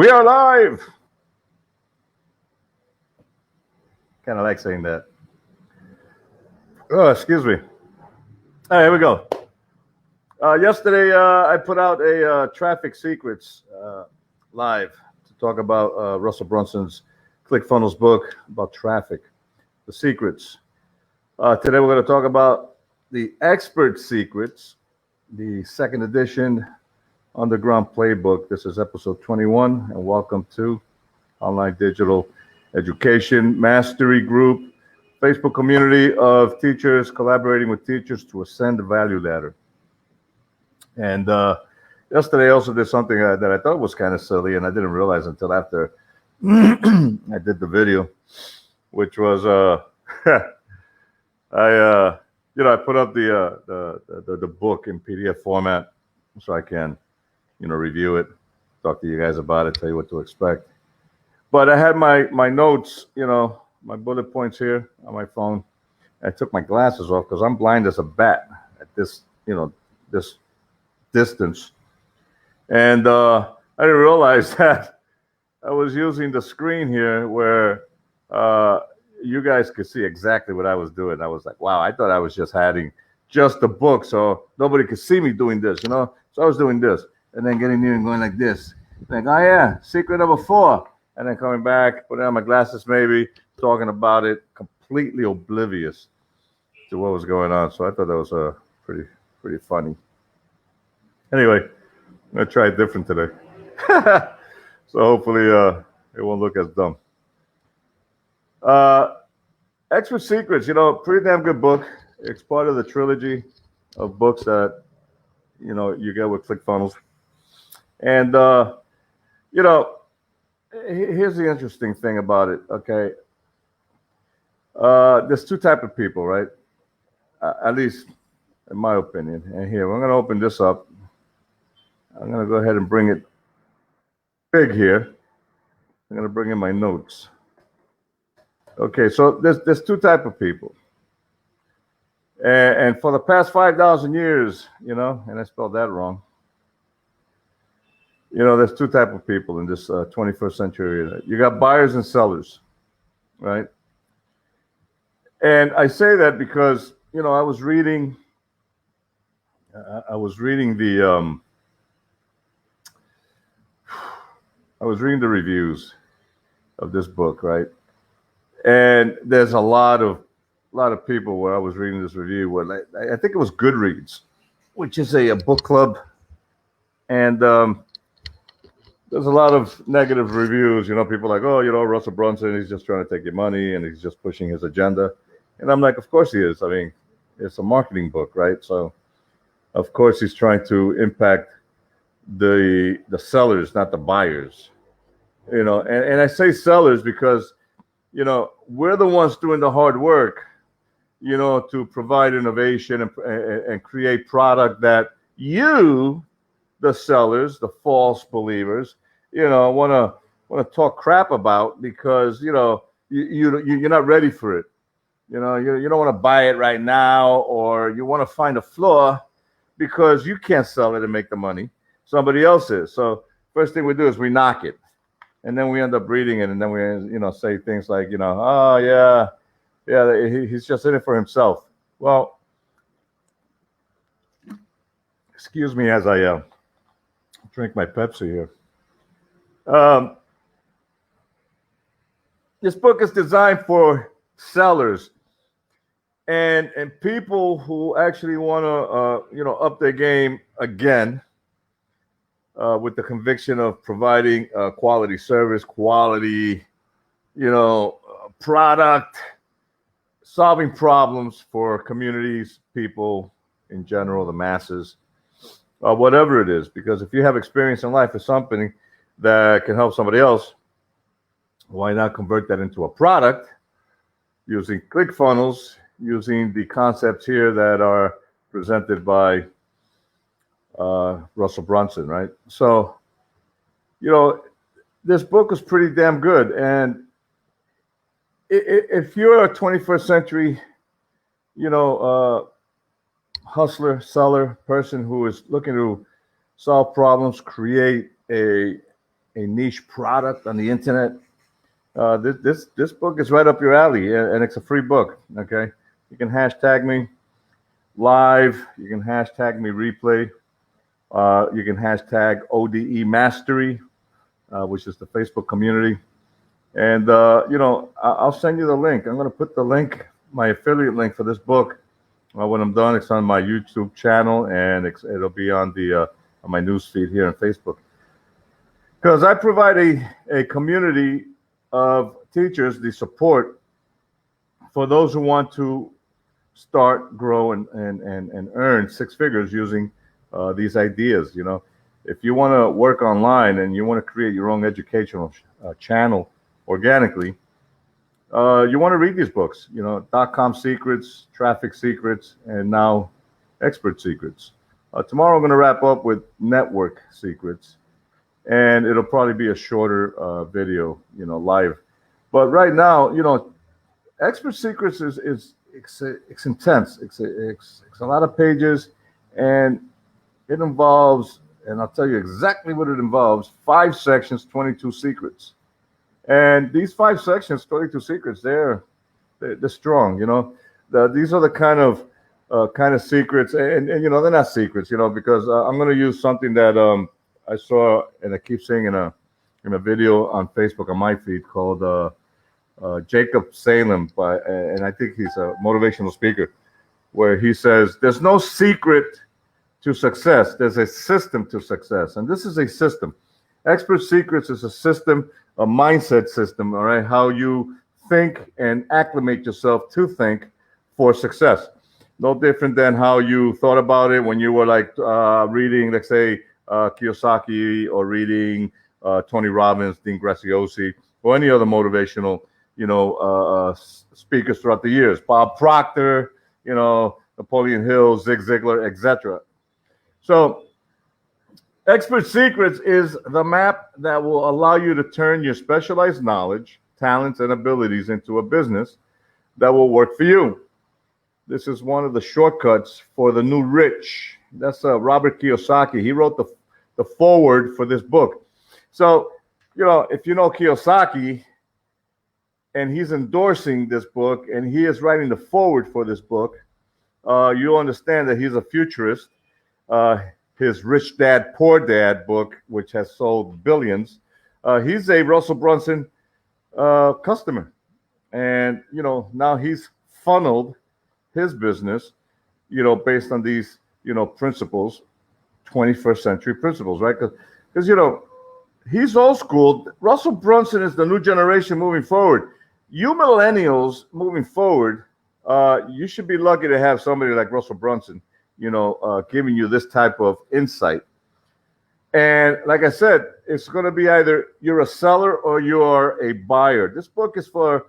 We are live. Kind of like saying that. Oh, excuse me. All right, here we go. Yesterday, I put out a Traffic Secrets live to talk about Russell Brunson's ClickFunnels book about traffic, the secrets. Today, we're going to talk about the Expert Secrets, the second edition Underground Playbook. This is episode 21, and welcome to Online Digital Education Mastery Group, Facebook community of teachers collaborating with teachers to ascend the value ladder. And yesterday I also did something that I thought was kind of silly, and I didn't realize until after I did the video, which was I put up the book in PDF format so I can review it, talk to you guys about it, tell you what to expect. But I had my notes, my bullet points here on my phone. I took my glasses off because I'm blind as a bat at this this distance. And I didn't realize that I was using the screen here where you guys could see exactly what I was doing. I was like, wow, I thought I was just having just the book so nobody could see me doing this, So I was doing this and then getting near and going like this. Like, oh yeah, secret number 4. And then coming back, putting on my glasses maybe, talking about it, completely oblivious to what was going on. So I thought that was pretty funny. Anyway, I'm going to try it different today. So hopefully it won't look as dumb. Expert Secrets, pretty damn good book. It's part of the trilogy of books that, you get with ClickFunnels. And, here's the interesting thing about it, okay? There's 2 types of people, right? At least in my opinion. And here, we're going to open this up. I'm going to go ahead and bring it big here. I'm going to bring in my notes. Okay, so there's 2 types of people. And for the past 5,000 years, and I spelled that wrong. There's 2 types of people in this 21st century. You got buyers and sellers, right? And I say that because, I was reading the reviews of this book, right? And there's a lot of people where I was reading this review where I think it was Goodreads, which is a book club, and there's a lot of negative reviews. People like, oh, Russell Brunson, he's just trying to take your money and he's just pushing his agenda. And I'm like, of course he is. I mean, it's a marketing book, right? So, of course, he's trying to impact the sellers, not the buyers. And I say sellers because, we're the ones doing the hard work, to provide innovation and create product that you, the sellers, the false believers, want to talk crap about because you're not ready for it. You don't want to buy it right now, or you want to find a flaw because you can't sell it and make the money. Somebody else is. So first thing we do is we knock it, and then we end up reading it, and then we say things like oh yeah, he's just in it for himself. Well, excuse me as I drink my Pepsi here. This book is designed for sellers and people who actually want to up their game again with the conviction of providing quality service, quality product, solving problems for communities, people in general, the masses. Whatever it is, because if you have experience in life with something that can help somebody else, why not convert that into a product using ClickFunnels, using the concepts here that are presented by Russell Brunson, right? So, this book is pretty damn good. And if you're a 21st century, hustler, seller, person who is looking to solve problems, create a a niche product on the internet, this book is right up your alley, and it's a free book. Okay, you can hashtag me live, you can hashtag me replay, you can hashtag ODE Mastery, which is the Facebook community, and I'll send you the link. I'm going to put the link, my affiliate link for this book. When I'm done, it's on my YouTube channel, and it'll be on on my news feed here on Facebook. Because I provide a community of teachers, the support for those who want to start, grow, and earn six figures using these ideas. If you want to work online and you want to create your own educational channel organically, you want to read these books, .com Secrets, Traffic Secrets, and now Expert Secrets. Tomorrow I'm going to wrap up with Network Secrets, and it'll probably be a shorter video, live. But right now, Expert Secrets is it's intense. It's a lot of pages, and it involves, and I'll tell you exactly what it involves, 5 sections, 22 secrets. And these 5 sections, 22 secrets, they're strong. These are the kind of secrets, and they're not secrets, because I'm going to use something that I saw, and I keep seeing in a video on Facebook on my feed called Jacob Salem, and I think he's a motivational speaker, where he says there's no secret to success. There's a system to success, and this is a system. Expert Secrets is a system, a mindset system, all right, how you think and acclimate yourself to think for success. No different than how you thought about it when you were like reading, let's say, Kiyosaki, or reading Tony Robbins, Dean Graziosi, or any other motivational, speakers throughout the years. Bob Proctor, Napoleon Hill, Zig Ziglar, etc. So Expert Secrets is the map that will allow you to turn your specialized knowledge, talents, and abilities into a business that will work for you. This is one of the shortcuts for the new rich. That's Robert Kiyosaki. He wrote the foreword for this book. So, if you know Kiyosaki and he's endorsing this book and he is writing the foreword for this book, you'll understand that he's a futurist. His Rich Dad, Poor Dad book, which has sold billions, he's a Russell Brunson customer. And, now he's funneled his business, based on these, principles, 21st century principles, right? Because, he's old school. Russell Brunson is the new generation moving forward. You millennials moving forward, you should be lucky to have somebody like Russell Brunson, giving you this type of insight. And like I said, it's going to be either you're a seller or you're a buyer. This book is for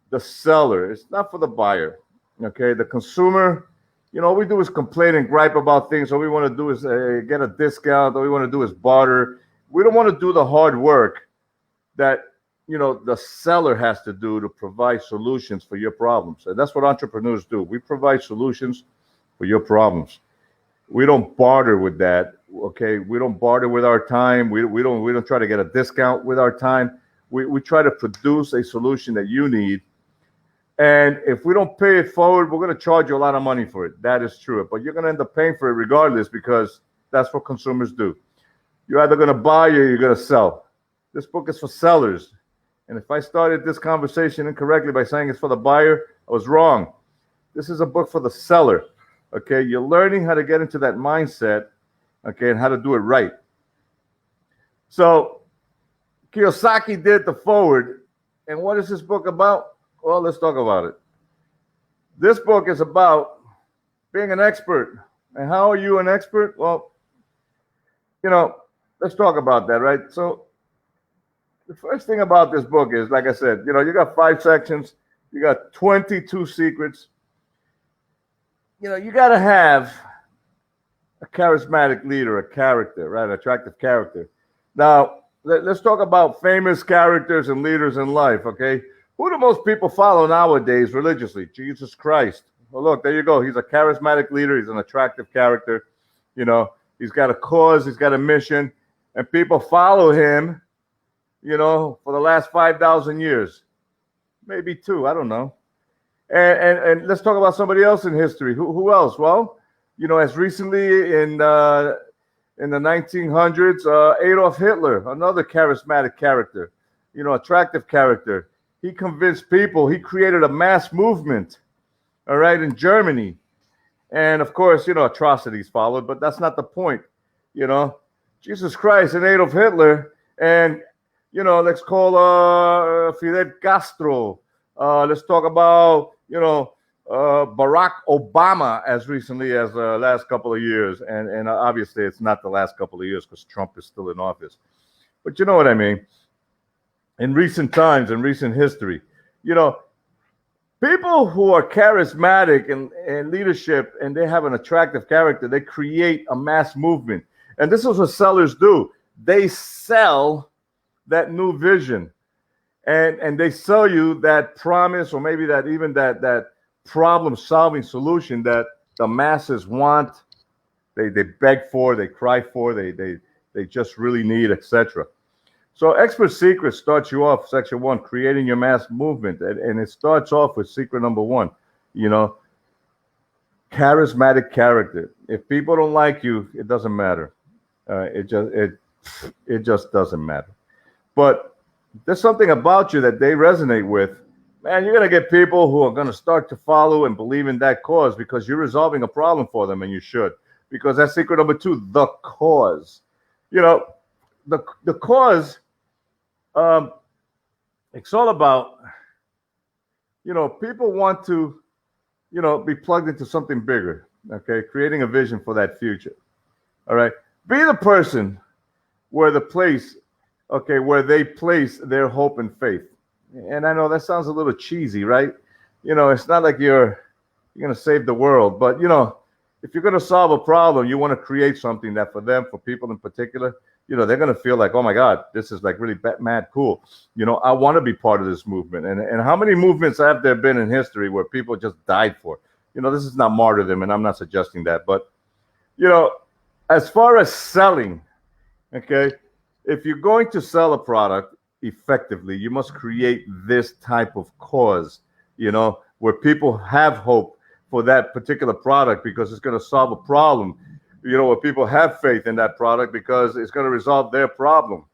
the seller. It's not for the buyer. Okay. The consumer, all we do is complain and gripe about things. All we want to do is get a discount. All we want to do is barter. We don't want to do the hard work that, the seller has to do to provide solutions for your problems. And that's what entrepreneurs do. We provide solutions for your problems. We don't barter with that. Okay. We don't barter with our time. We don't try to get a discount with our time. We try to produce a solution that you need. And if we don't pay it forward, we're going to charge you a lot of money for it. That is true. But you're going to end up paying for it regardless, because that's what consumers do. You're either going to buy or you're going to sell. This book is for sellers. And if I started this conversation incorrectly by saying it's for the buyer, I was wrong. This is a book for the seller. Okay, you're learning how to get into that mindset, okay, and how to do it right. So Kiyosaki did the foreword. And what is this book about? Well, let's talk about it. This book is about being an expert. And how are you an expert? Well, let's talk about that, right? So the first thing about this book is, like I said, you got 5 sections. You got 22 secrets. You got to have a charismatic leader, a character, right? An attractive character. Now, let's talk about famous characters and leaders in life, okay? Who do most people follow nowadays religiously? Jesus Christ. Well, look, there you go. He's a charismatic leader. He's an attractive character. He's got a cause. He's got a mission. and people follow him, for the last 5,000 years, maybe two, I don't know. And let's talk about somebody else in history. Who else? Well, as recently in the 1900s, Adolf Hitler, another charismatic character, attractive character. He convinced people. He created a mass movement, all right, in Germany. And of course, atrocities followed, but that's not the point. Jesus Christ and Adolf Hitler, and let's call Fidel Castro. Let's talk about Barack Obama as recently as the last couple of years, and obviously it's not the last couple of years because Trump is still in office. But you know what I mean. In recent times, in recent history, people who are charismatic and leadership, and they have an attractive character, they create a mass movement. And this is what sellers do. They sell that new vision, and they sell you that promise, or maybe that problem-solving solution that the masses want, they beg for, they cry for, they just really need, etc. So Expert Secrets starts you off, section 1, creating your mass movement. And it starts off with secret number 1, charismatic character. If people don't like you, it doesn't matter. It just doesn't matter. But there's something about you that they resonate with. Man, you're going to get people who are going to start to follow and believe in that cause because you're resolving a problem for them, and you should. Because that's secret number 2, the cause. The cause... it's all about, people want to, be plugged into something bigger, okay? Creating a vision for that future, all right? Be the person where they place their hope and faith. And I know that sounds a little cheesy, right? It's not like you're going to save the world, but, if you're going to solve a problem, you want to create something that for them, for people in particular, they're going to feel like, oh my God, this is like really mad cool. I want to be part of this movement. And how many movements have there been in history where people just died for? This is not martyrdom, and I'm not suggesting that. But, as far as selling, okay, if you're going to sell a product effectively, you must create this type of cause, where people have hope for that particular product because it's going to solve a problem. Where people have faith in that product because it's going to resolve their problem.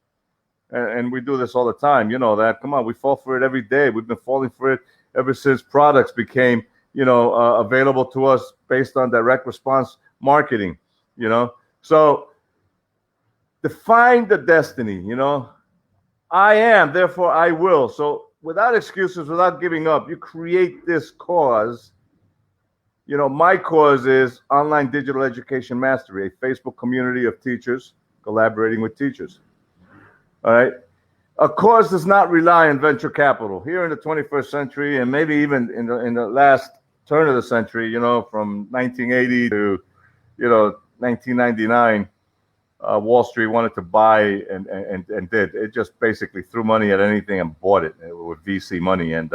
And we do this all the time. That. Come on, we fall for it every day. We've been falling for it ever since products became, available to us based on direct response marketing, So define the destiny, I am, therefore I will. So without excuses, without giving up, you create this cause. My cause is online digital education mastery, a Facebook community of teachers collaborating with teachers. All right. A cause does not rely on venture capital. Here in the 21st century, and maybe even in the last turn of the century, from 1980 to, 1999, Wall Street wanted to buy and did. It just basically threw money at anything and bought it with VC money. And,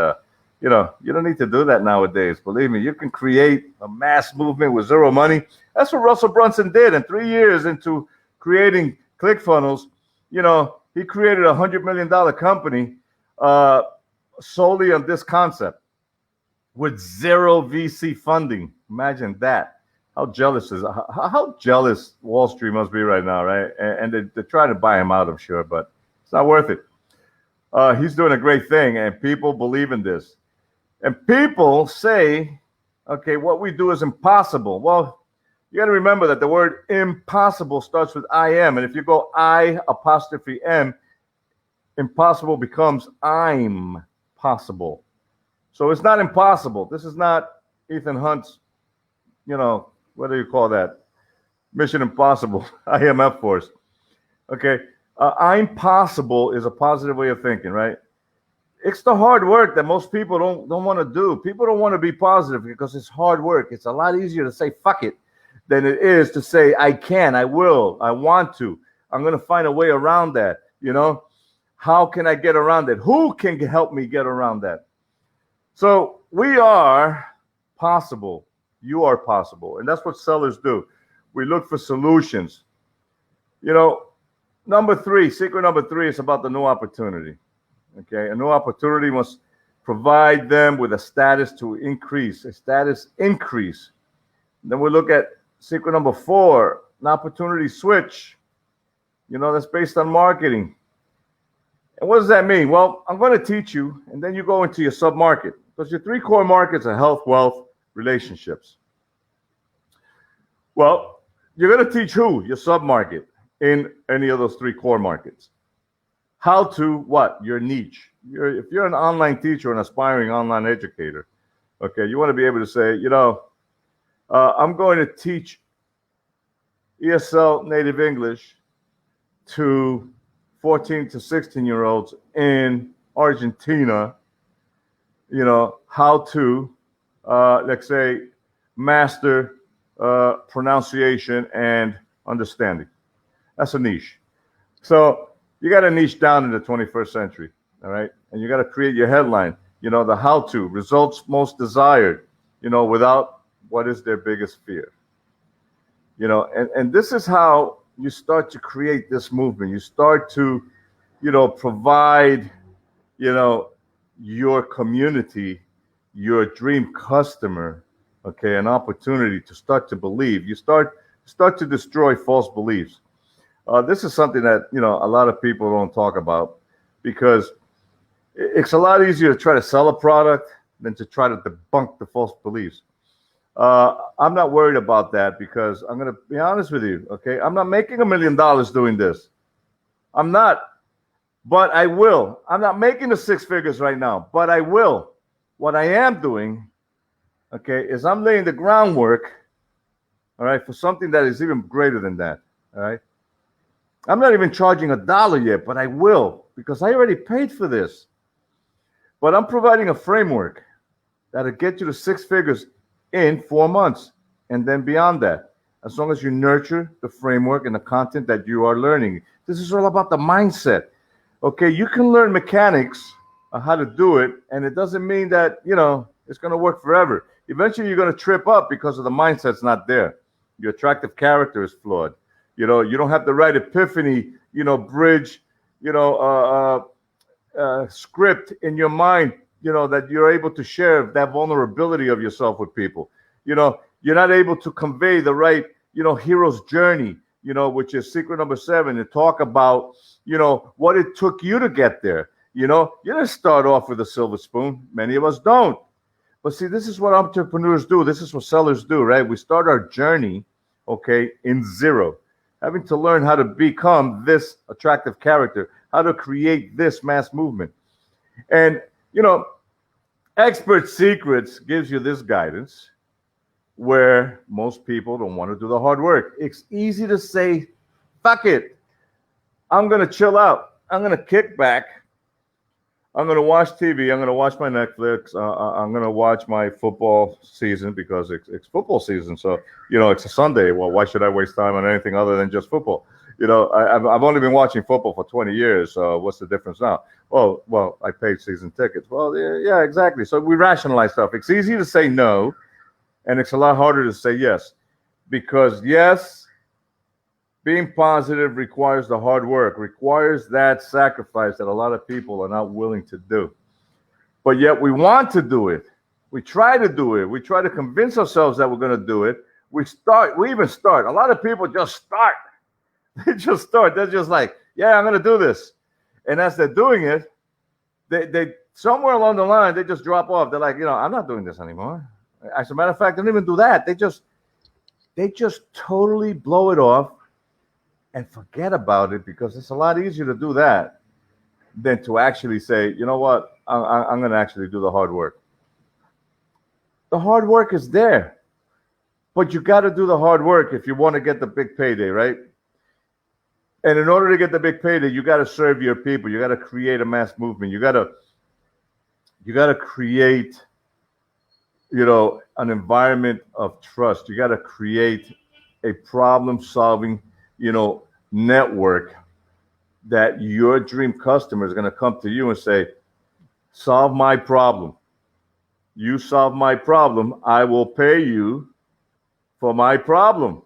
you don't need to do that nowadays. Believe me, you can create a mass movement with zero money. That's what Russell Brunson did. And 3 years into creating ClickFunnels, he created a $100 million company solely on this concept with zero VC funding. Imagine that. How jealous Wall Street must be right now, right? And they're trying to buy him out, I'm sure, but it's not worth it. He's doing a great thing, and people believe in this. And people say, okay, what we do is impossible. Well, you got to remember that the word impossible starts with I am. And if you go I''M, impossible becomes I'm possible. So it's not impossible. This is not Ethan Hunt's, what do you call that? Mission Impossible, IMF Force. Okay. I'm possible is a positive way of thinking, right? It's the hard work that most people don't want to do. People don't want to be positive because it's hard work. It's a lot easier to say fuck it than it is to say I can, I will, I want to. I'm going to find a way around that, How can I get around it? Who can help me get around that? So we are possible. You are possible. And that's what sellers do. We look for solutions. Secret number three is about the new opportunity. Okay, a new opportunity must provide them with a status increase. Then we look at secret number four, an opportunity switch. That's based on marketing. And what does that mean? Well, I'm going to teach you, and then you go into your sub-market. Because your three core markets are health, wealth, relationships. Well, you're going to teach who? Your sub-market in any of those three core markets. How to what? Your niche. If you're an online teacher, an aspiring online educator, okay, you want to be able to say, I'm going to teach ESL native English to 14 to 16-year-olds in Argentina, how to, let's say, master pronunciation and understanding. That's a niche. So you got to niche down in the 21st century, all right? And you got to create your headline, the how-to, results most desired, without what is their biggest fear. And this is how you start to create this movement. You start to, provide, your community, your dream customer, okay, an opportunity to start to believe. You start to destroy false beliefs. This is something that, a lot of people don't talk about, because it's a lot easier to try to sell a product than to try to debunk the false beliefs. I'm not worried about that, because I'm going to be honest with you, okay? I'm not making $1 million doing this. I'm not, but I will. I'm not making the six figures right now, but I will. What I am doing, okay, is I'm laying the groundwork, all right, for something that is even greater than that, all right? I'm not even charging $1 yet, but I will, because I already paid for this. But I'm providing a framework that'll get you to six figures in 4 months, and then beyond that, as long as you nurture the framework and the content that you are learning. This is all about the mindset. Okay, you can learn mechanics on how to do it, and it doesn't mean that, it's going to work forever. Eventually, you're going to trip up because of the mindset's not there. Your attractive character is flawed. You don't have the right epiphany, bridge, script in your mind, that you're able to share that vulnerability of yourself with people. You're not able to convey the right, hero's journey, which is secret number 7, to talk about, what it took you to get there. You didn't start off with a silver spoon. Many of us don't. But see, this is what entrepreneurs do. This is what sellers do, right? We start our journey, okay, in zero, having to learn how to become this attractive character, how to create this mass movement. And, Expert Secrets gives you this guidance where most people don't want to do the hard work. It's easy to say, fuck it. I'm going to chill out. I'm going to kick back. I'm going to watch TV. I'm going to watch my Netflix. I'm going to watch my football season, because it's football season. So, it's a Sunday. Well, why should I waste time on anything other than just football? I've only been watching football for 20 years. So what's the difference now? Oh, well, I paid season tickets. Well, yeah, exactly. So we rationalize stuff. It's easy to say no, and it's a lot harder to say yes, because yes, being positive requires the hard work, requires that sacrifice that a lot of people are not willing to do. But yet we want to do it. We try to do it. We try to convince ourselves that we're going to do it. We even start. A lot of people just start. They just start. They're just like, yeah, I'm going to do this. And as they're doing it, they somewhere along the line, they just drop off. They're like, I'm not doing this anymore. As a matter of fact, they don't even do that. They just totally blow it off and forget about it, because it's a lot easier to do that than to actually say, you know what, I'm going to actually do the hard work. The hard work is there, but you got to do the hard work if you want to get the big payday, right? And in order to get the big payday, you got to serve your people. You got to create a mass movement. You got to create, an environment of trust. You got to create a problem-solving, network that your dream customer is going to come to you and say, solve my problem. You solve my problem, I will pay you for my problem.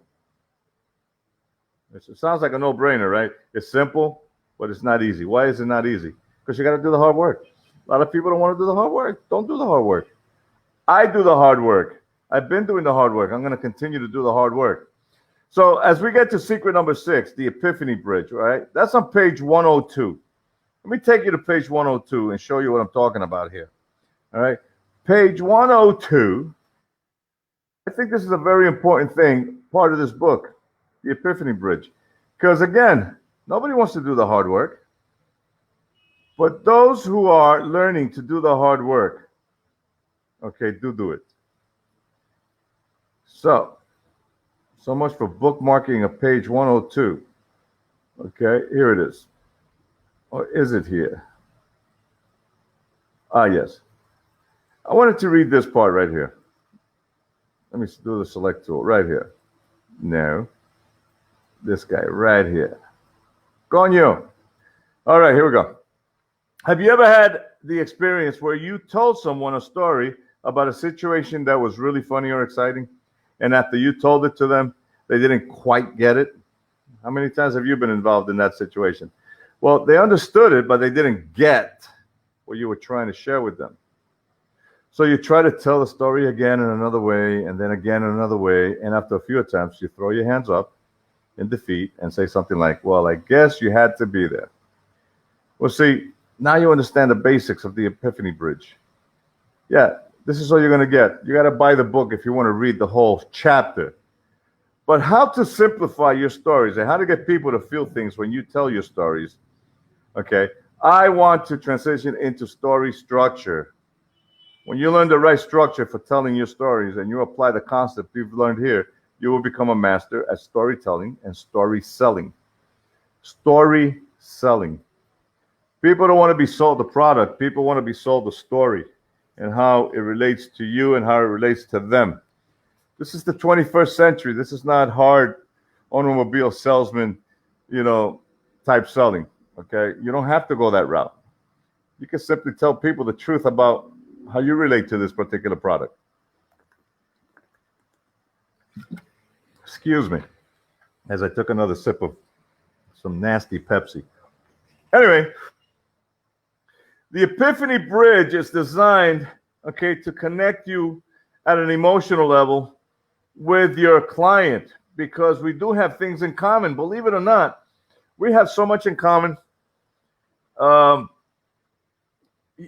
It sounds like a no-brainer, right? It's simple, but it's not easy. Why is it not easy? Because you got to do the hard work. A lot of people don't want to do the hard work. Don't do the hard work. I do the hard work. I've been doing the hard work. I'm going to continue to do the hard work. So as we get to secret number 6, the Epiphany Bridge, right? That's on page 102. Let me take you to page 102 and show you what I'm talking about here. All right. Page 102. I think this is a very important thing, part of this book, the Epiphany Bridge. Because again, nobody wants to do the hard work. But those who are learning to do the hard work, okay, do it. So much for bookmarking of page 102. Okay, here it is. Or is it here? Ah, yes. I wanted to read this part right here. Let me do the select tool right here. No. This guy right here. Coño. All right, here we go. Have you ever had the experience where you told someone a story about a situation that was really funny or exciting, and after you told it to them, they didn't quite get it? How many times have you been involved in that situation? Well, they understood it, but they didn't get what you were trying to share with them. So you try to tell the story again in another way, and then again in another way, and after a few attempts, you throw your hands up in defeat and say something like, well, I guess you had to be there. Well, see, now you understand the basics of the Epiphany Bridge. Yeah, this is all you're going to get. You got to buy the book if you want to read the whole chapter. But how to simplify your stories and how to get people to feel things when you tell your stories. Okay, I want to transition into story structure. When you learn the right structure for telling your stories and you apply the concept you've learned here, you will become a master at storytelling and story selling. Story selling. People don't want to be sold the product. People want to be sold the story and how it relates to you and how it relates to them. This is the 21st century. This is not hard automobile salesman, type selling. Okay, you don't have to go that route. You can simply tell people the truth about how you relate to this particular product. Excuse me, as I took another sip of some nasty Pepsi. Anyway, the Epiphany Bridge is designed, okay, to connect you at an emotional level with your client, because we do have things in common. Believe it or not, we have so much in common.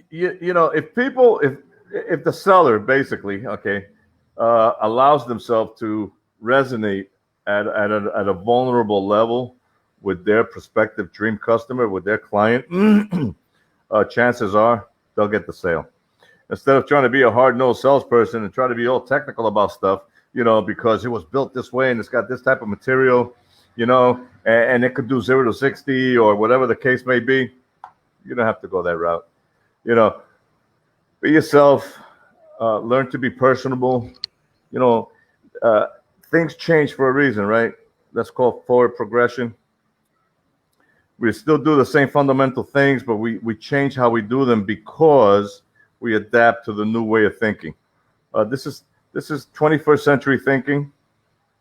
If the seller basically, okay, allows themselves to resonate at a vulnerable level with their prospective dream customer, with their client, chances are they'll get the sale. Instead of trying to be a hard-nosed salesperson and try to be all technical about stuff, because it was built this way and it's got this type of material, and it could do 0 to 60 or whatever the case may be. You don't have to go that route. Be yourself, learn to be personable. Things change for a reason, right? That's called forward progression. We still do the same fundamental things, but we change how we do them because we adapt to the new way of thinking. This is 21st century thinking,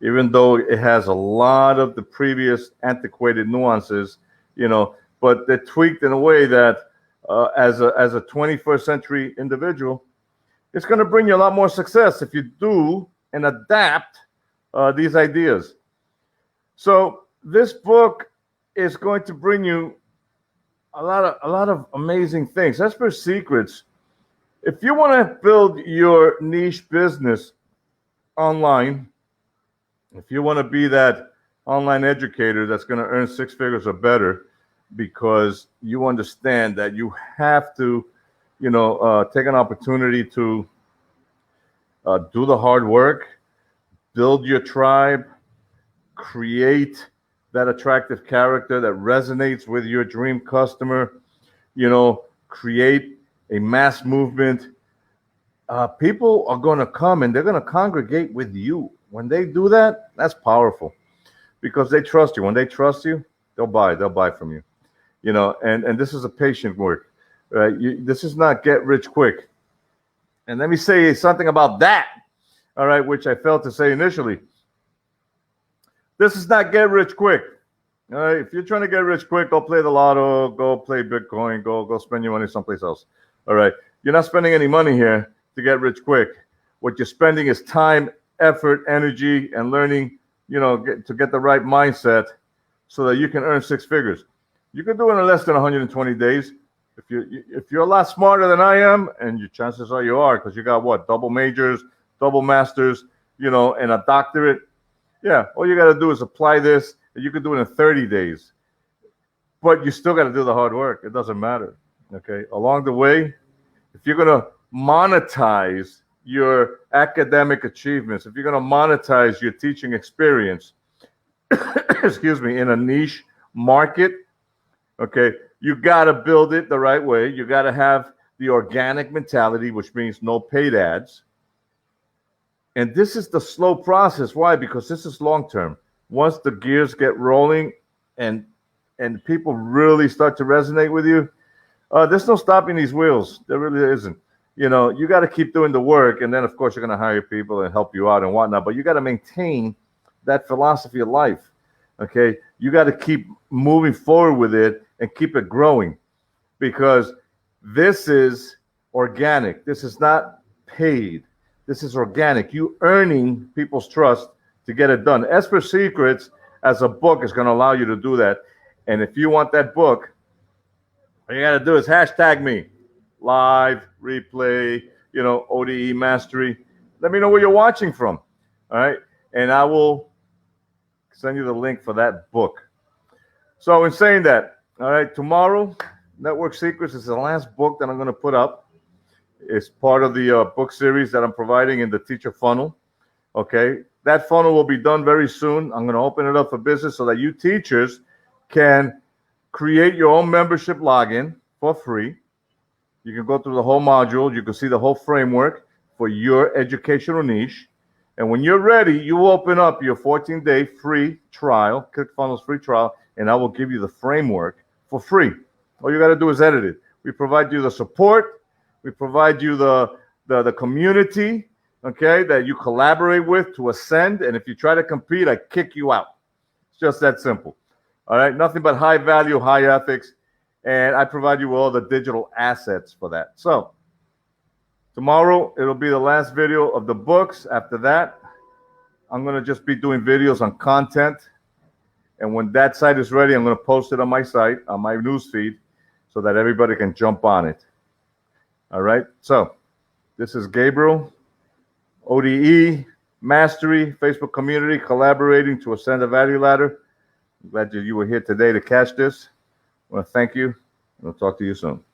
even though it has a lot of the previous antiquated nuances, but they're tweaked in a way that as a 21st century individual, it's going to bring you a lot more success if you do and adapt these ideas. So this book is going to bring you a lot of amazing things. As for secrets, if you want to build your niche business online, if you want to be that online educator that's going to earn 6 figures or better, because you understand that you have to, take an opportunity to do the hard work, build your tribe, create that attractive character that resonates with your dream customer, create a mass movement. People are going to come and they're going to congregate with you. When they do that, that's powerful because they trust you. When they trust you, they'll buy from you. And this is a patient work. This is not get rich quick. And let me say something about that, all right, which I failed to say initially. This is not get rich quick. All right. If you're trying to get rich quick, go play the lotto, go play Bitcoin, go spend your money someplace else. All right. You're not spending any money here to get rich quick. What you're spending is time, effort, energy, and learning, to get the right mindset so that you can earn six figures. You can do it in less than 120 days. If you're a lot smarter than I am, and your chances are you are, because you got what, double majors, double masters, and a doctorate. Yeah, all you got to do is apply this, and you can do it in 30 days. But you still got to do the hard work. It doesn't matter. Okay. Along the way, if you're going to monetize your academic achievements, if you're going to monetize your teaching experience, excuse me, in a niche market, okay, you got to build it the right way. You got to have the organic mentality, which means no paid ads. And this is the slow process. Why? Because this is long term. Once the gears get rolling and people really start to resonate with you, there's no stopping these wheels. There really isn't. You got to keep doing the work, and then of course you're going to hire people and help you out and whatnot. But you got to maintain that philosophy of life. Okay, you got to keep moving forward with it and keep it growing, because this is organic. This is not paid. This is organic. You earning people's trust to get it done. As for Secrets, as a book, is going to allow you to do that. And if you want that book, all you got to do is hashtag me, live, replay, ODE mastery. Let me know where you're watching from. All right. And I will send you the link for that book. So in saying that, all right, tomorrow, Network Secrets is the last book that I'm going to put up. It's part of the book series that I'm providing in the teacher funnel. Okay. That funnel will be done very soon. I'm going to open it up for business so that you teachers can create your own membership login for free. You can go through the whole module. You can see the whole framework for your educational niche. And when you're ready, you open up your 14-day free trial, ClickFunnels free trial, and I will give you the framework for free. All you got to do is edit it. We provide you the support. We provide you the community, okay, that you collaborate with to ascend. And if you try to compete, I kick you out. It's just that simple. All right, nothing but high value, high ethics. And I provide you with all the digital assets for that. So tomorrow, it'll be the last video of the books. After that, I'm going to just be doing videos on content. And when that site is ready, I'm going to post it on my site, on my newsfeed, so that everybody can jump on it. All right. So this is Gabriel, ODE, Mastery, Facebook community, collaborating to ascend the value ladder. I'm glad you were here today to catch this. I want to thank you, and I'll talk to you soon.